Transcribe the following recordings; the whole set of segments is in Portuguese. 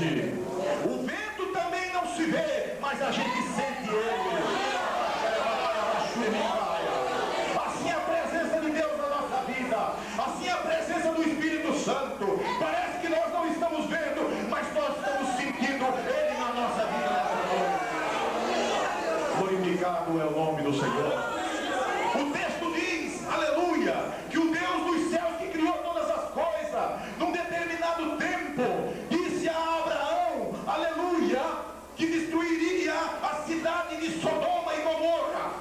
noite. O vento também não se vê, mas a gente sente ele. Assim é a presença de Deus na nossa vida. Assim é a presença do Espírito Santo. Parece que nós não estamos vendo, mas nós estamos sentindo ele na nossa vida. Glorificado é o nome do Senhor. O texto diz, aleluia, que o Deus dos céus que criou todas as coisas, num determinado tempo, disse a Abraão, aleluia, que destruiria a cidade de Sodoma e Gomorra.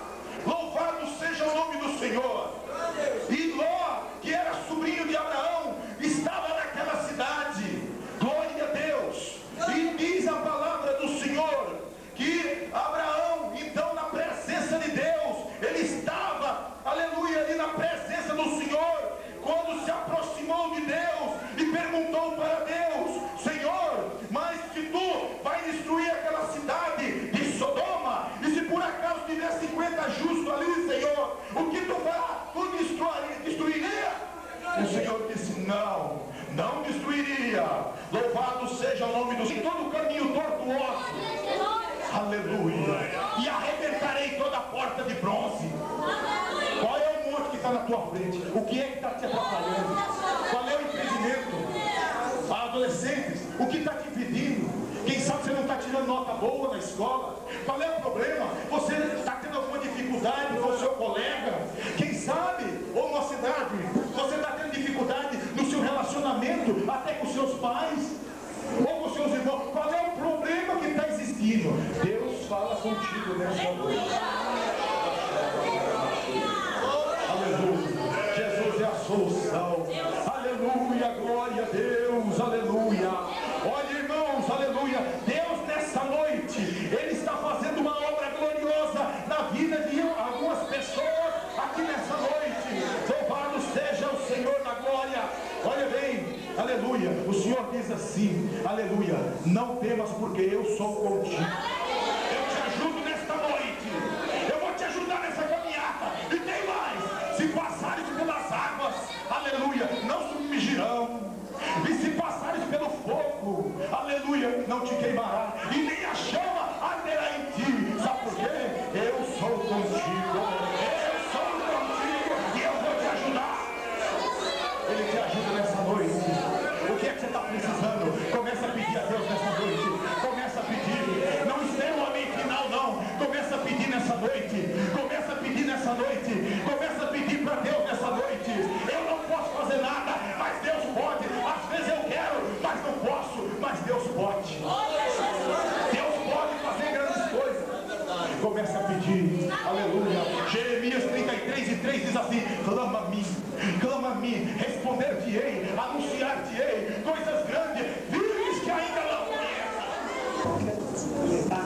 Louvado seja o nome do Senhor. E Ló, que era sobrinho de Abraão, estava naquela cidade. Glória a Deus. E diz a palavra do Senhor que Abraão, então, na presença de Deus, ele estava, aleluia, ali na presença do Senhor, quando se aproximou de Deus e perguntou para Deus, Senhor, mas se tu vai destruir aquela cidade de Sodoma, e se por acaso tiver 50 justos ali, Senhor, o que tu fará? Tu destruiria? O Senhor disse, não destruiria. Louvado seja o nome do Senhor. Em todo o caminho tortuoso, aleluia, e arrebentarei toda a porta de bronze. Qual é o monte que está na tua frente? O que é que está te atrapalhando? Qual é o impedimento? Adolescentes, o que está te impedindo? Quem sabe você não está tirando nota boa na escola? Qual é o problema? Você está tendo alguma dificuldade com o seu colega? Quem sabe, ou na cidade, você está tendo dificuldade no seu relacionamento, até com seus pais, ou com seus irmãos? Qual é o problema que está existindo? Deus fala contigo nessa noite. Aleluia. Jesus é a solução. Aleluia, glória a Deus, aleluia. Olha, irmãos, aleluia. Deus nessa noite, Ele está fazendo uma obra gloriosa na vida de algumas pessoas aqui nessa noite. Louvado seja o Senhor da glória. Olha bem, aleluia. O Senhor diz assim, aleluia, não temas porque eu sou contigo. Eu te ajudo nesta noite. Eu vou te ajudar nessa caminhada. E tem mais, se passares pelas águas, aleluia, não submergirão. E se passares pelo fogo, aleluia, não te queimará, e nem a chama arderá em ti. Sabe por quê? Eu sou contigo. Eu sou contigo e eu vou te ajudar. Ele te ajuda nessa noite. O que é que você está precisando? Começa a pedir a Deus nessa noite. Começa a pedir. Não espera o amém final, não. Começa a pedir nessa noite. Começa a pedir nessa noite. Começa a pedir para Deus nessa noite. Eu não posso fazer nada, mas Deus pode. Às vezes eu quero, mas não posso. Mas Deus pode. Deus pode fazer grandes coisas. Começa a pedir. Aleluia. Jeremias 33:3 diz assim: clama a mim, responder-te-ei, anunciar-te-ei coisas grandes, firmes que ainda não conheço. Aproveitar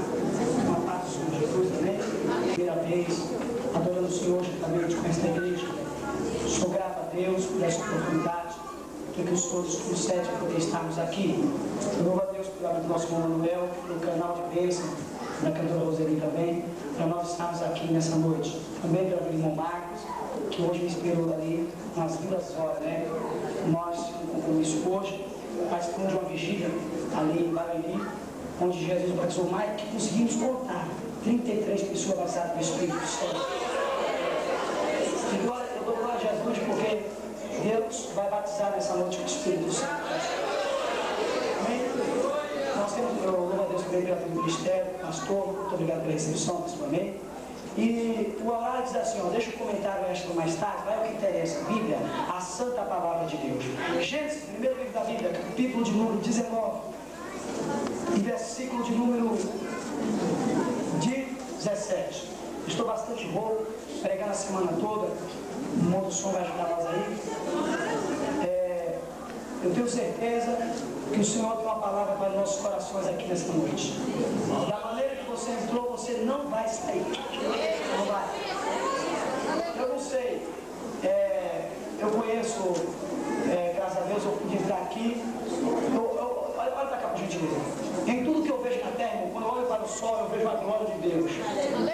uma parte sobre Jesus também, primeira vez, adorando o Senhor juntamente com esta igreja. Sou grato a Deus por essa oportunidade, que nos todos concede poder estarmos aqui. Eu louvo a Deus pelo nosso irmão Manuel, pelo canal de bênção, da cantora Roseli também, para nós estarmos aqui nessa noite. Também pelo irmão Marcos, que hoje me esperou ali umas 2 horas, né? Nós temos um compromisso hoje, participamos de uma vigília ali em Barueri, onde Jesus batizou mais que conseguimos contar 33 pessoas batizadas no Espírito Santo. E glória, eu dou glória a Jesus porque Deus vai batizar nessa noite com o Espírito Santo. Amém? Nós temos, eu louvo a Deus também pelo ministério, pastor, muito obrigado pela recepção, principalmente. E o horário diz assim, ó, deixa o comentário extra mais tarde, vai ao que interessa, a Bíblia, a santa palavra de Deus. Gênesis, primeiro livro da Bíblia, capítulo de número 19, e versículo de número 17. Estou bastante rouco, pregando a semana toda, o mundo do som vai ajudar nós aí. Eu tenho certeza que o Senhor tem uma palavra para os nossos corações aqui nesta noite. Da maneira que você entrou, você não vai sair. Não vai. Eu não sei. Eu conheço, graças a Deus, eu pude entrar aqui. Olha para cá, por gentileza. Em tudo que eu vejo na terra, irmão, quando eu olho para o sol, eu vejo a glória de Deus.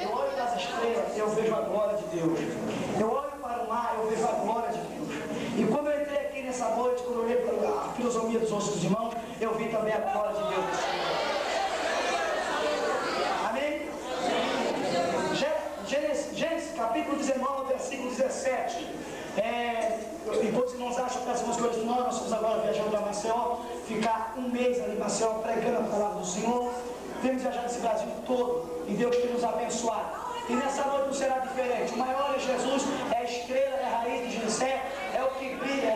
Eu olho para as estrelas, eu vejo a glória de Deus. Eu olho para o mar, eu vejo a glória de Deus. E quando eu entrei aqui nessa noite, quando eu olhei para a filosofia dos nossos irmãos, eu ouvir também a palavra de Deus. Amém? Gênesis capítulo 19, versículo 17. Enquanto os irmãos acham que essas coisas não, nós estamos agora viajando para Maceió, ficar um mês ali em Maceió pregando a palavra do Senhor. Temos viajado esse Brasil todo e Deus tem nos abençoado. E nessa noite não será diferente. O maior é Jesus, é a estrela, é a raiz de Jessé, é o que brilha,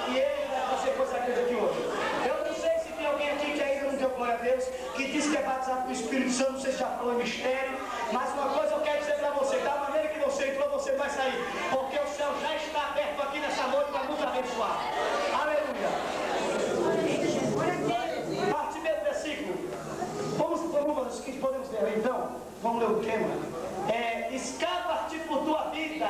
e ele vai fazer coisa grande aqui hoje. Eu não sei se tem alguém aqui que ainda não deu glória a Deus, que diz que é batizado com o Espírito Santo, não sei se já falou em mistério, mas uma coisa eu quero dizer para você: da maneira que você entrou, você vai sair, porque o céu já está aberto aqui nessa noite para nos abençoar. Aleluia. Parte B do versículo. Vamos fazer o seguinte, podemos ler então? Vamos ler o tema. Escapa-te por tua vida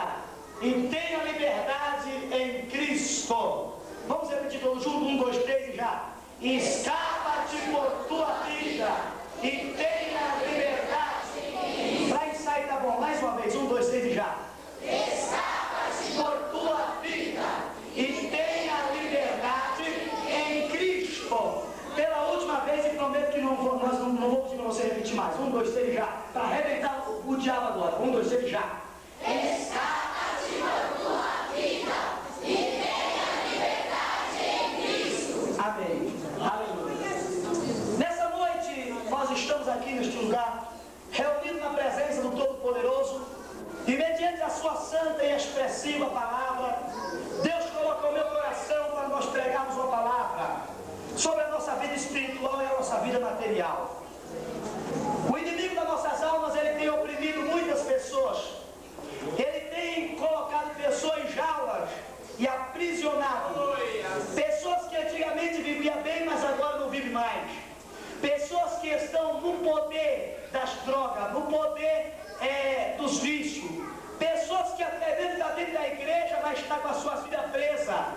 e tenha liberdade em Cristo. Vamos repetir todos juntos, 1, 2, 3 e já. Escapa-te por tua vida e tenha liberdade. Para ensaiar tá bom, mais uma vez, 1, 2, 3 e já. Escapa-te por tua vida e tenha liberdade em Cristo. Pela última vez, e prometo que nós não vou pedir para você repetir mais. 1, 2, 3 já. Para arrebentar o diabo agora. 1, 2, 3 já. Escapa-te por tua vida e tenha liberdade em Cristo. Amém. Aleluia. Nessa noite, nós estamos aqui neste lugar, reunidos na presença do Todo-Poderoso, e mediante a sua santa e expressiva palavra, Deus colocou no meu coração para nós pregarmos uma palavra sobre a nossa vida espiritual e a nossa vida material. O inimigo das nossas almas, ele tem oprimido muitas pessoas. Ele tem colocado pessoas em jaulas e aprisionado. Pessoas que antigamente viviam bem, mas agora não vivem mais. Pessoas que estão no poder das drogas, no poder dos vícios. Pessoas que até dentro da igreja, mas está com a sua vida presa.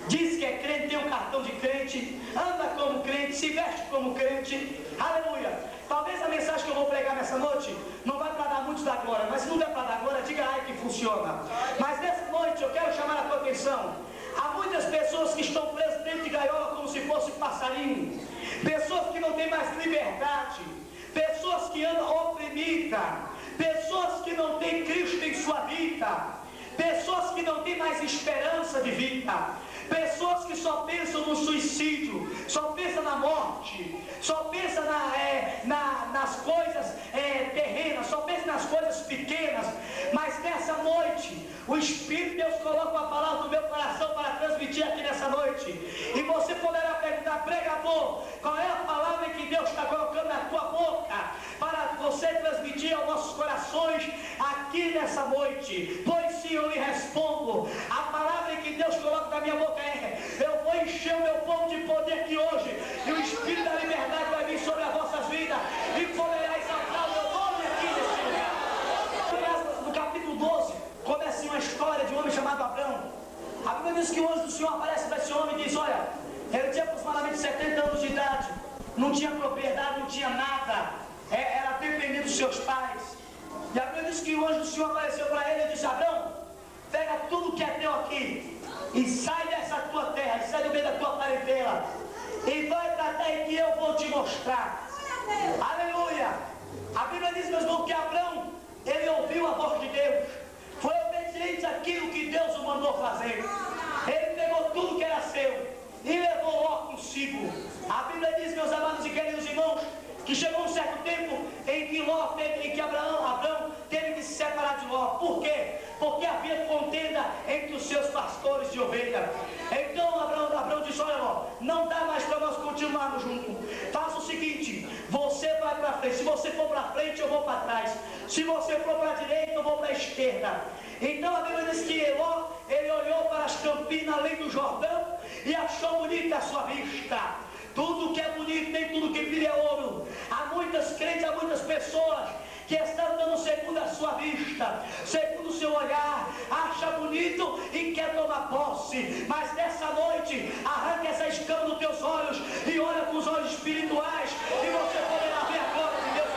Diz que é crente, tem um cartão de crente, anda como crente, se veste como crente. Aleluia. Talvez a mensagem que eu vou pregar nessa noite não vai para dar muito da glória, mas se não der para dar glória, diga aí que funciona. Mas nessa noite eu quero chamar a tua atenção. Há muitas pessoas que estão presas dentro de gaiola como se fosse passarinho. Pessoas que não têm mais liberdade. Pessoas que andam oprimidas. Pessoas que não têm Cristo em sua vida. Pessoas que não têm mais esperança de vida. Pessoas que só pensam no suicídio, só pensam na morte, só pensam nas coisas terrenas, só pensam nas coisas pequenas. Mas nessa noite, o Espírito de Deus coloca uma palavra no meu coração para transmitir aqui nessa noite. E você poderá perguntar: pregador, qual é a palavra que Deus está colocando na tua boca para você transmitir aos nossos corações aqui nessa noite? Pois sim, eu lhe respondo. A palavra que Deus coloca na minha boca eu vou encher o meu povo de poder aqui hoje, e o Espírito da liberdade vai vir sobre as vossas vidas, e poderá exaltar o meu nome aqui neste lugar. No capítulo 12, começa uma história de um homem chamado Abrão. A Bíblia diz que o anjo do Senhor aparece para esse homem e diz: olha, ele tinha aproximadamente 70 anos de idade, não tinha propriedade, não tinha nada, era dependente dos seus pais. E a Bíblia diz que o anjo do Senhor apareceu para ele e disse: Abrão, pega tudo que é teu aqui e sai dessa tua terra, e sai do meio da tua parentela, e vai para a terra que eu vou te mostrar. Aleluia. A Bíblia diz, meus irmãos, que Abrão, ele ouviu a voz de Deus, foi obediente àquilo que Deus o mandou fazer. Ele pegou tudo que era seu e levou Ló consigo. A Bíblia diz, meus amados e queridos irmãos, que chegou um certo tempo em que Abrão teve que se separar de Ló. Por quê? Porque havia contenda entre os seus pastores de ovelha. Então Abrão disse: olha, Ló, não dá mais para nós continuarmos juntos. Faça o seguinte, você vai para frente. Se você for para frente, eu vou para trás. Se você for para a direita, eu vou para a esquerda. Então a Bíblia diz que Ló, ele olhou para as campinas além do Jordão e achou bonita a sua vista. Tudo que é bonito, nem tudo que brilha é ouro. Há muitas crentes, há muitas pessoas que estão dando segundo a sua vista, segundo o seu olhar, acha bonito e quer tomar posse. Mas nessa noite, arranca essa escama dos teus olhos e olha com os olhos espirituais, e você poderá ver a glória de Deus.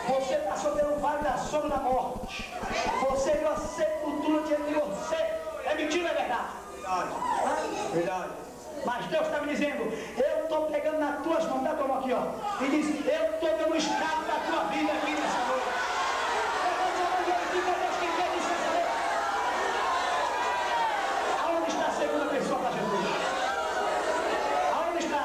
Você passou pelo vale da sombra da morte. Você viu a sepultura diante de você. É mentira, é verdade? Verdade. Mas Deus está me dizendo, eu estou pegando nas tuas mãos, dá a tua mão aqui, ó. E diz, eu estou dando escape da tua vida aqui nessa noite. Aonde está a segunda pessoa para Jesus? Aonde está?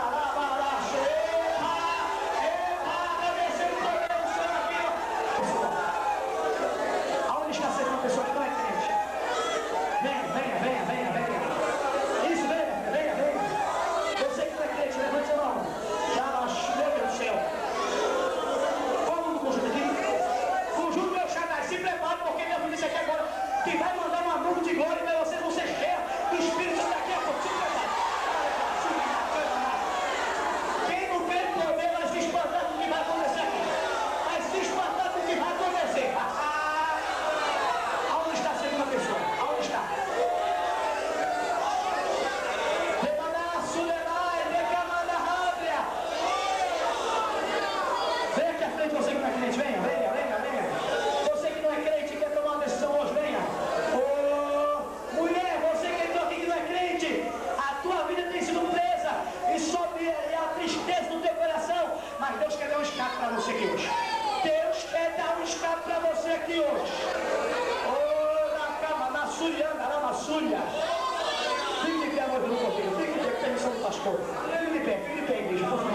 Aonde está a segunda pessoa que não é crente? Venha. Isso, venha. Você que não é crente, levante a mão. Meu Deus do céu. Qual o nome do conjunto aqui? Conjunto meu Shaddai. Se prepare, porque minha polícia aqui agora que vai mandar uma nuvem de glória para vocês vão ser cheios do Espírito Santo daqui a pouco. Se prepare. Quem não tem poder vai se espantar com o que vai acontecer aqui. Vai se espantar com o que vai acontecer. Aonde está a segunda pessoa? Aonde está? Venha aqui à frente, você que não é crente, venha. Você que não é crente e quer tomar uma decisão hoje, venha. Ô, mulher, você que entrou aqui que não é crente, a tua vida tem sido presa e sobe a tristeza no teu coração, mas Deus quer dar um escape para você aqui hoje. Deus quer dar um escape para você aqui hoje. Ô, na cama, na sulhanga, na maçulha. Fique de pé, amor do cordeiro. Fique de pé, permissão do pastor. Fique de pé, igreja, por favor.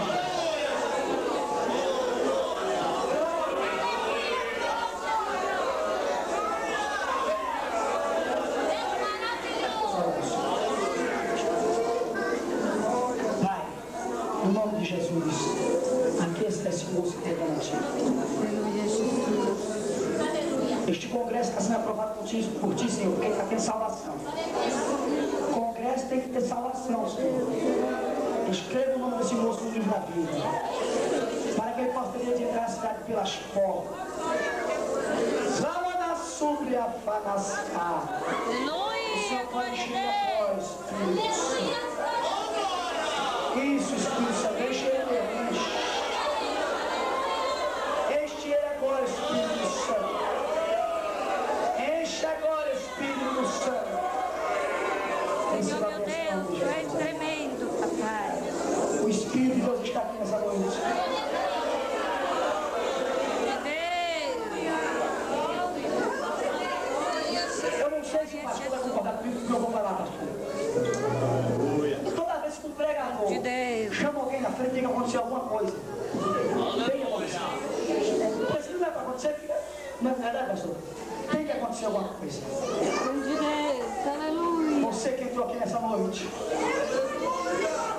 Pai, no nome de Jesus, aqui está esse moço que é garantido. Este congresso está sendo aprovado por ti, Senhor, porque está tendo salvação. O congresso tem que ter salvação, Senhor. Escreva o nome desse moço no livro da vida, para que ele possa ter entrar na cidade pelas portas. Zama na súblia fanasca. O Senhor pode encher a voz, Espírito Santo. Isso, Espírito Santo, enche ele, enche. Enche ele agora, Espírito Santo. Enche agora, Espírito Santo. Senhor, meu Deus, tu és tremendo, papai. O Espírito de Deus está aqui nessa noite. Eu não sei se o pastor vai concordar comigo, porque eu vou falar, pastor. Toda vez que tu prega, amor, chama alguém na frente e diga que aconteceu alguma coisa. Tem que acontecer. Porque se não é para acontecer, não é verdade, pastor? Tem que acontecer alguma coisa. Aleluia. Você que entrou aqui nessa noite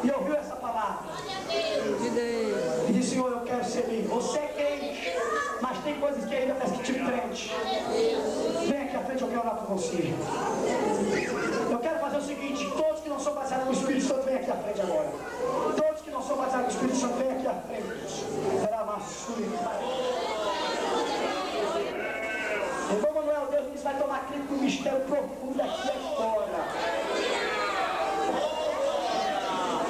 e ouviu essa palavra e disse, Senhor, eu quero ser livre. Você é crente, mas tem coisas que ainda parece que te prende. Vem aqui à frente, eu quero orar por você. Eu quero fazer o seguinte, todos que não são batizados no Espírito Santo, vem aqui à frente agora. Todos que não são batizados no Espírito Santo, vem aqui à frente. Irmão Manuel, Deus nos vai tomar crime com um mistério profundo aqui agora.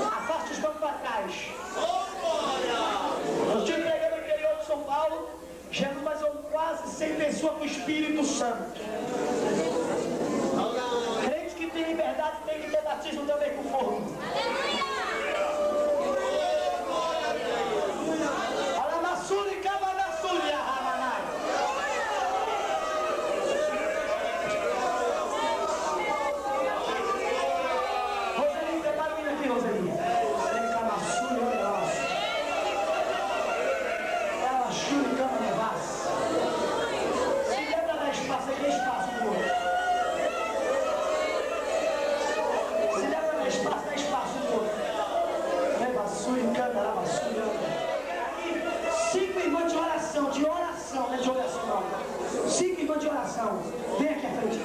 Afaste os bancos para trás. Eu te entreguei no interior de São Paulo, Jesus, mas eu quase 100 pessoas com o Espírito Santo. Crente que tem liberdade tem que ter batismo também com fogo. De oração, vem aqui à frente,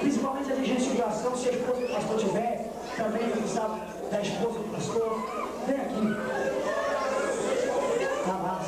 principalmente a diligência de oração, se a esposa do pastor tiver, também sabe da esposa do pastor, vem aqui. Lava,